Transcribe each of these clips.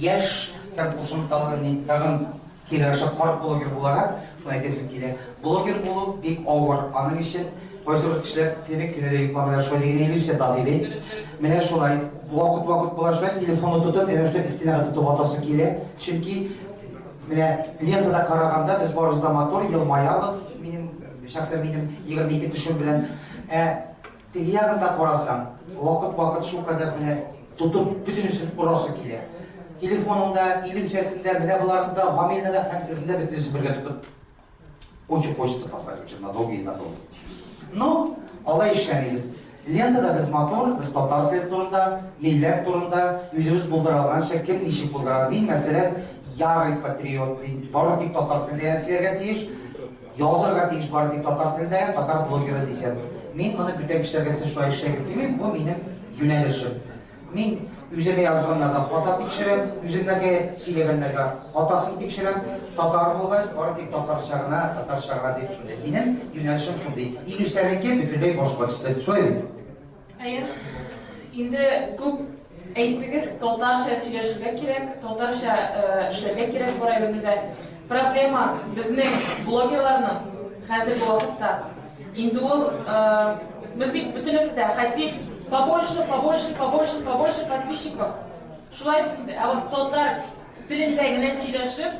яш һәм ушымталарны тагын киләшә карт блогер буларак, шулай әйтәсем килә. Блогер булу бик авыр. Аның өчен кайсыбер кешеләр тине көндә йокламыйлар, шулай дигән иллюзия табибы. Менә шулай вакыт була шулай телефонны тотып, әнә шулай истинага тотып атасы килә. Чөнки менә лентада караганда без барыбыз да мотор, елмаябыз. Минем шәхсән минем 22 төшем белән теге ягында карасам, вакыт шулкадәр менә тотып бөтенесен урасы килә. Телефонында, иллюзиясендә, менә буларында, гамилдә һәм сездә бөтенесен бергә тотып. Очень хочется послать очень надолго и надолго. Но алай эшләмибез. Лентада без мотор, без татар теле турында, милләт турында, үзебез булдырылганча кем ничек булдыра. Мин мәсәлән ярый патриот, бары тик татар телендә сөйләргә тиеш, язарга тиеш бары тик татар телендә, татар блогеры дисәм. Мин моны бүтән кешеләргә сез шулай эшләгез димим, бу минем юнәлешем. Мин үземә язганнарда хата тикшерәм, үземнәргә сөйләгәннәргә хатасын тикшерәм, татар булгач, бары тик татарчага дип шундый. Минем юнәлешем шундый. Иллюзиянеке бөтенләй башка төсле. Шулай бит? Әйе. Инде күп әйттегез, татарча сөйләшергә кирәк, татарча эшләргә кирәк бу районда. Проблема безнең блогерларның хәзерге вакытта инде ул без бит бөтенебездә хотим побольше подписчиков. Шулай бит инде. А вот татар телендә генә сөйләшеп,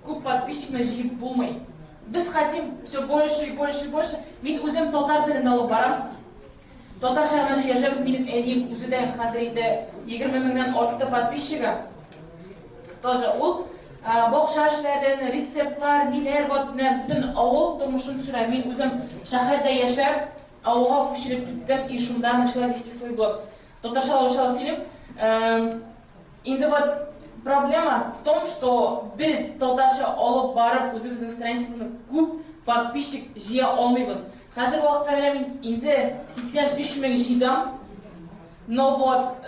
күп подписчикны җыеп булмый. Без хотим все больше и больше. Мин үзем татар телендә алып барам. Татарча гына сөйләшәбез, минем әнием үзедә хәзер инде 20 меңнән артык подписчигі. Тоже ул бакча эшләрен, рецептлар, ниләр вот бөтен авыл тормышын төшерә. Мин үзем шәһәрдә яшәп, авылга күчереп киттем, и шунда начала вести свой блог. Татарча сөйләп, инде вот проблема в том, что без татарча алып барып үзебезнең страницабызны күп подписчик җыя алмыйбыз. Хәзер вакытта мин инде 83 мең җыйдым, но вот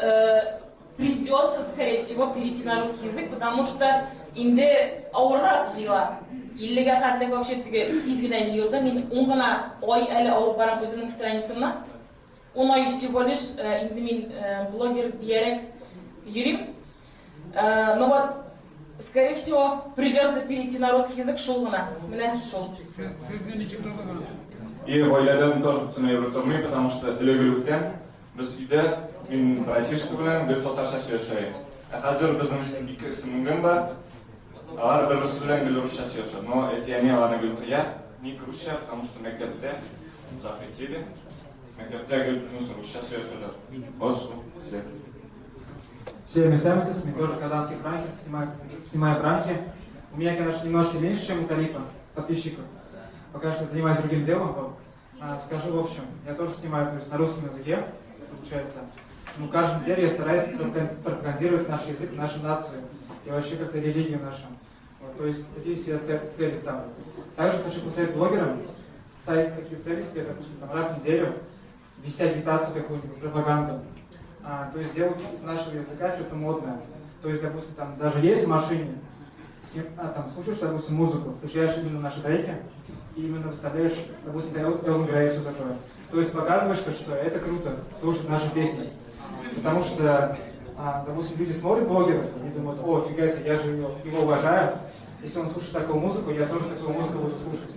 придется, скорее всего, перейти на русский язык, потому что инде авыррак җыела. 50-га хәтлек вообще тиз генә җыелды. Мин 10 гына ай әле алып барам үземнең страницамны. 10 ай всего лишь инде мин блогер диярәк йөрим. Но вот, скорее всего, придется перейти на русский язык шул гына. Менә шул. И гаиләдән тоже бөтенләй бутырмый, потому что элегелектән без өйдә мин братишка белән бер татарча сөйләшәйм. Хәзер безнең ике сеңлем бар. Алар бер-берсе белән белорусча сөйләшә. Но эти они аларны белтирә, не русча, потому что мәктәптә запретили. Мәктәптә русча сөйләшәләр. Вот что. Все MSM, тоже казанские пранки, снимаю пранки. У меня, конечно, немножко меньше, чем у Талипа, подписчиков. Пока что занимаюсь другим делом. Скажу в общем, я тоже снимаю на русском языке, получается. Ну, каждую неделю я стараюсь пропагандировать наш язык, нашу нацию и вообще как-то религию нашу. Вот, то есть такие себе цели ставлю. Также хочу посоветовать блогерам ставить такие цели себе, допустим, там, раз в неделю вести агитацию какую-нибудь, пропаганду. То есть сделать из нашего языка что-то модное. То есть, допустим, там даже есть в машине, там слушаешь, допустим, музыку, включаешь именно наши треки и именно вставляешь, допустим, Элвин Грей и все такое. То есть показываешь, что это круто, слушать наши песни. Потому что, допустим, люди смотрят блогеров, они думают, о, фига себе, я же его уважаю. Если он слушает такую музыку, я тоже такую музыку буду слушать.